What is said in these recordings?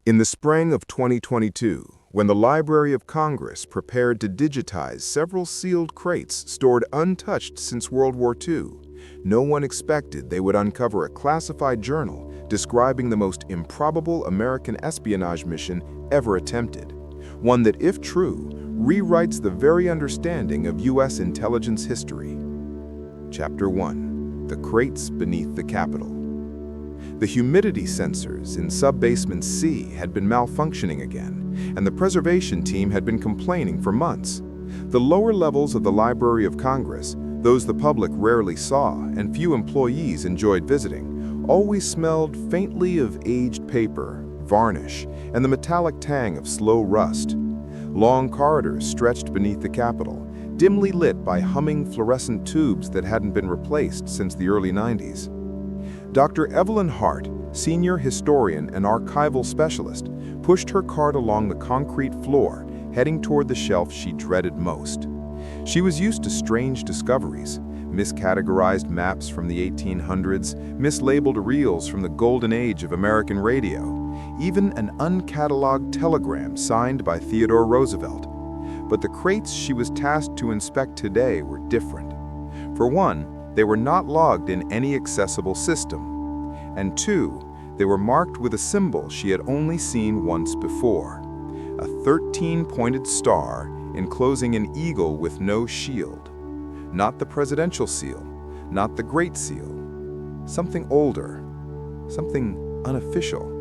In the spring of 2022, when the Library of Congress prepared to digitize several sealed crates stored untouched since World War II, no one expected they would uncover a classified journal describing the most improbable American espionage mission ever attempted. One that, if true, rewrites the very understanding of U.S. intelligence history. Chapter 1. The Crates Beneath the Capitol. The humidity sensors in sub-basement C had been malfunctioning again, and the preservation team had been complaining for months. The lower levels of the Library of Congress, those the public rarely saw and few employees enjoyed visiting, always smelled faintly of aged paper, varnish, and the metallic tang of slow rust. Long corridors stretched beneath the Capitol, dimly lit by humming fluorescent tubes that hadn't been replaced since the early 90s. Dr. Evelyn Hart, senior historian and archival specialist, pushed her cart along the concrete floor, heading toward the shelf she dreaded most. She was used to strange discoveries, miscategorized maps from the 1800s, mislabeled reels from the golden age of American radio, even an uncatalogued telegram signed by Theodore Roosevelt. But the crates she was tasked to inspect today were different. For one, they were not logged in any accessible system. And two, they were marked with a symbol she had only seen once before, a 13-pointed star enclosing an eagle with no shield. Not the presidential seal, not the Great Seal. Something older, something unofficial.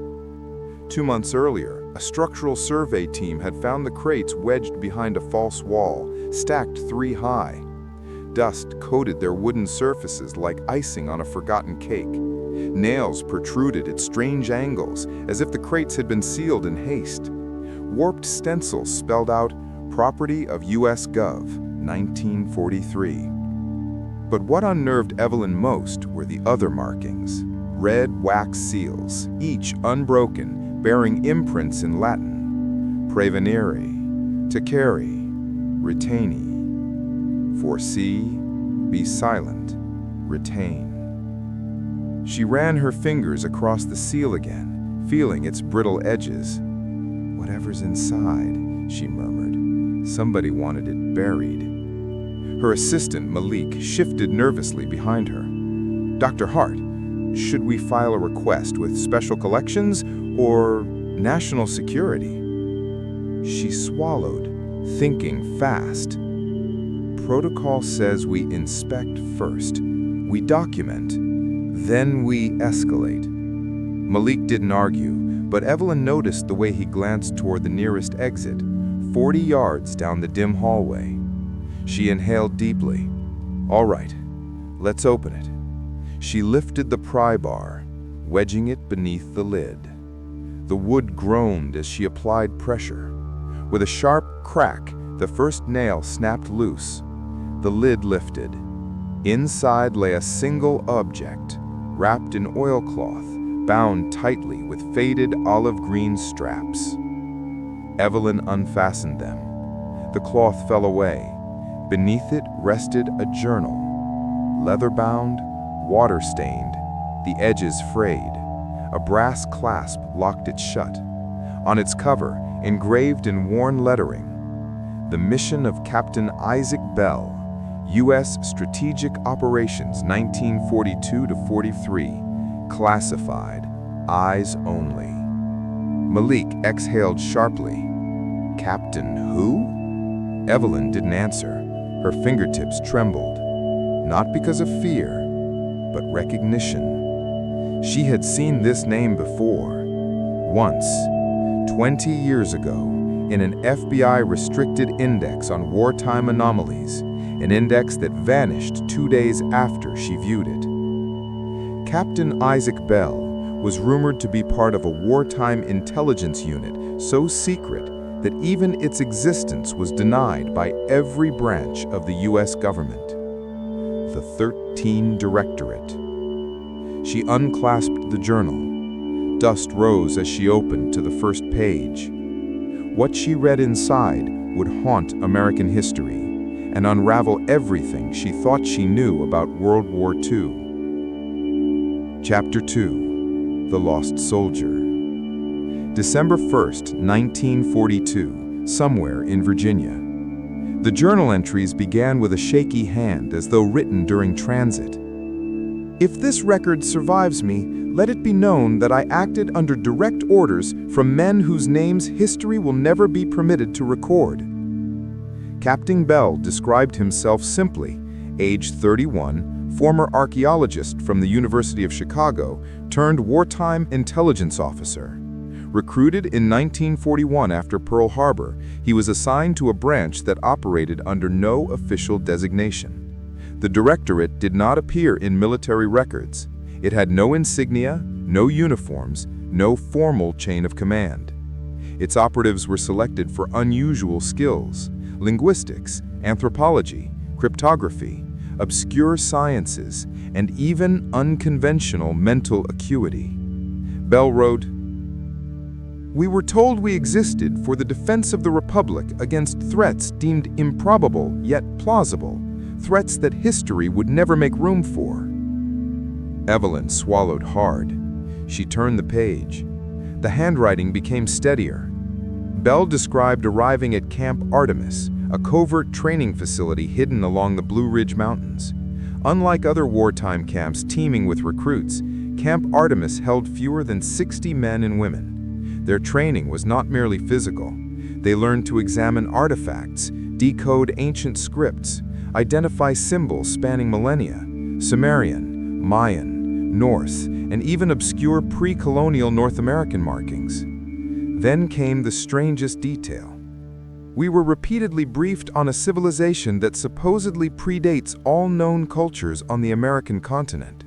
2 months earlier, a structural survey team had found the crates wedged behind a false wall, stacked 3 high. Dust coated their wooden surfaces like icing on a forgotten cake. Nails protruded at strange angles, as if the crates had been sealed in haste. Warped stencils spelled out, "Property of U.S. Gov, 1943. But what unnerved Evelyn most were the other markings. Red wax seals, each unbroken, bearing imprints in Latin. Prevenire, tacere, retaini. Foresee, be silent, retain. She ran her fingers across the seal again, feeling its brittle edges. Whatever's inside, she murmured. Somebody wanted it buried. Her assistant, Malik, shifted nervously behind her. "Dr. Hart, should we file a request with Special Collections or National Security?" She swallowed, thinking fast. Protocol says we inspect first, we document, then we escalate. Malik didn't argue, but Evelyn noticed the way he glanced toward the nearest exit, 40 yards down the dim hallway. She inhaled deeply. "All right, let's open it." She lifted the pry bar, wedging it beneath the lid. The wood groaned as she applied pressure. With a sharp crack, the first nail snapped loose. The lid lifted. Inside lay a single object, wrapped in oilcloth, bound tightly with faded olive green straps. Evelyn unfastened them. The cloth fell away. Beneath it rested a journal. Leather-bound, water-stained, the edges frayed. A brass clasp locked it shut. On its cover, engraved in worn lettering, "The mission of Captain Isaac Bell, U.S. Strategic Operations 1942-43, classified, eyes only." Malik exhaled sharply. "Captain who?" Evelyn didn't answer. Her fingertips trembled, not because of fear, but recognition. She had seen this name before. Once, 20 years ago, in an FBI restricted index on wartime anomalies, an index that vanished 2 days after she viewed it. Captain Isaac Bell was rumored to be part of a wartime intelligence unit so secret that even its existence was denied by every branch of the U.S. government. The 13 Directorate. She unclasped the journal. Dust rose as she opened to the first page. What she read inside would haunt American history and unravel everything she thought she knew about World War II. Chapter 2. The Lost Soldier. December 1st, 1942, somewhere in Virginia. The journal entries began with a shaky hand as though written during transit. If this record survives me, let it be known that I acted under direct orders from men whose names history will never be permitted to record. Captain Bell described himself simply, age 31, former archaeologist from the University of Chicago, turned wartime intelligence officer. Recruited in 1941 after Pearl Harbor, he was assigned to a branch that operated under no official designation. The Directorate did not appear in military records. It had no insignia, no uniforms, no formal chain of command. Its operatives were selected for unusual skills: linguistics, anthropology, cryptography, obscure sciences, and even unconventional mental acuity. Bell wrote, "We were told we existed for the defense of the Republic against threats deemed improbable yet plausible, threats that history would never make room for." Evelyn swallowed hard. She turned the page. The handwriting became steadier. Bell described arriving at Camp Artemis, a covert training facility hidden along the Blue Ridge Mountains. Unlike other wartime camps teeming with recruits, Camp Artemis held fewer than 60 men and women. Their training was not merely physical. They learned to examine artifacts, decode ancient scripts, identify symbols spanning millennia, Sumerian, Mayan, Norse, and even obscure pre-colonial North American markings. Then came the strangest detail. We were repeatedly briefed on a civilization that supposedly predates all known cultures on the American continent.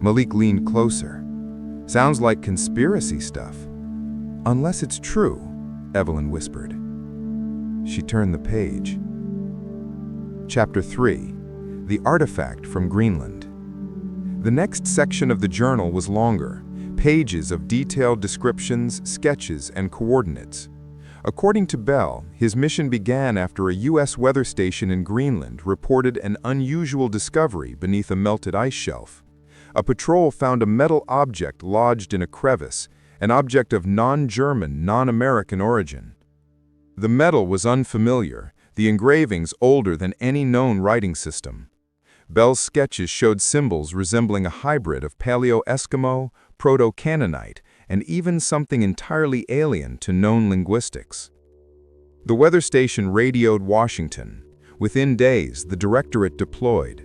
Malik leaned closer. "Sounds like conspiracy stuff." "Unless it's true," Evelyn whispered. She turned the page. Chapter 3. The Artifact from Greenland. The next section of the journal was longer, pages of detailed descriptions, sketches, and coordinates. According to Bell, his mission began after a U.S. weather station in Greenland reported an unusual discovery beneath a melted ice shelf. A patrol found a metal object lodged in a crevice, an object of non-German, non-American origin. The metal was unfamiliar, the engravings older than any known writing system. Bell's sketches showed symbols resembling a hybrid of Paleo-Eskimo, Proto-Canaanite, and even something entirely alien to known linguistics. The weather station radioed Washington. Within days, the Directorate deployed.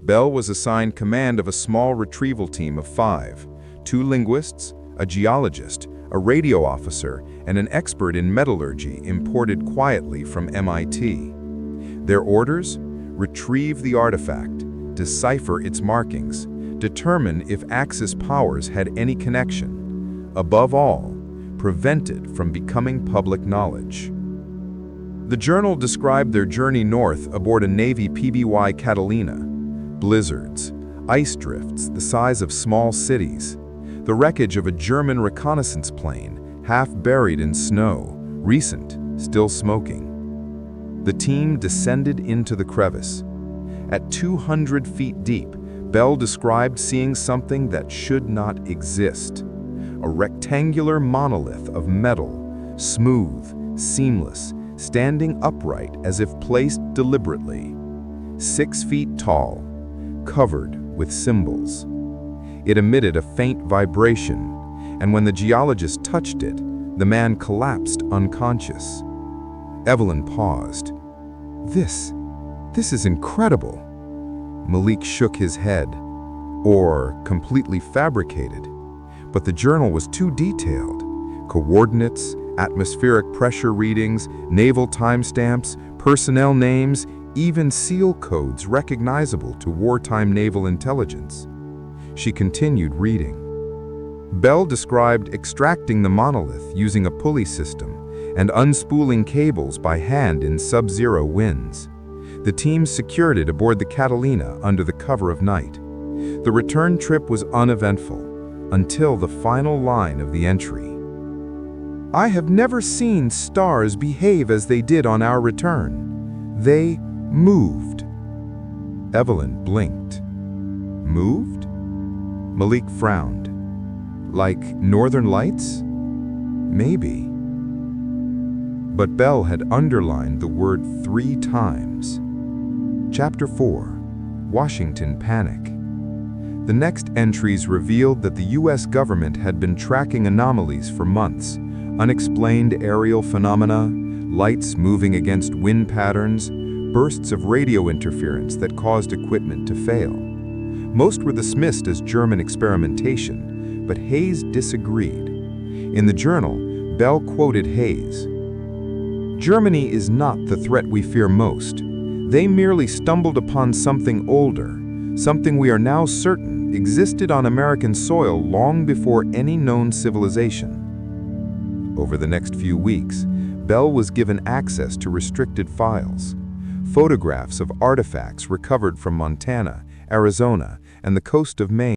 Bell was assigned command of a small retrieval team of 5, 2 linguists, a geologist, a radio officer, and an expert in metallurgy imported quietly from MIT. Their orders? Retrieve the artifact, decipher its markings, determine if Axis powers had any connection. Above all, prevent it from becoming public knowledge. The journal described their journey north aboard a Navy PBY Catalina. Blizzards, ice drifts the size of small cities, the wreckage of a German reconnaissance plane, half buried in snow, recent, still smoking. The team descended into the crevice. At 200 feet deep, Bell described seeing something that should not exist. A rectangular monolith of metal, smooth, seamless, standing upright as if placed deliberately. 6 feet tall, covered with symbols. It emitted a faint vibration, and when the geologist touched it, the man collapsed unconscious. Evelyn paused. This is incredible." Malik shook his head. Or completely fabricated. But the journal was too detailed. Coordinates, atmospheric pressure readings, naval timestamps, personnel names, even SEAL codes recognizable to wartime naval intelligence. She continued reading. Bell described extracting the monolith using a pulley system and unspooling cables by hand in sub-zero winds. The team secured it aboard the Catalina under the cover of night. The return trip was uneventful until the final line of the entry. "I have never seen stars behave as they did on our return. They moved." Evelyn blinked. "Moved?" Malik frowned. "Like northern lights?" Maybe. But Bell had underlined the word 3 times. Chapter 4. Washington Panic. The next entries revealed that the U.S. government had been tracking anomalies for months. Unexplained aerial phenomena, lights moving against wind patterns, bursts of radio interference that caused equipment to fail. Most were dismissed as German experimentation, but Hayes disagreed. In the journal, Bell quoted Hayes, "Germany is not the threat we fear most. They merely stumbled upon something older, something we are now certain existed on American soil long before any known civilization." Over the next few weeks, Bell was given access to restricted files, photographs of artifacts recovered from Montana, Arizona, and the coast of Maine.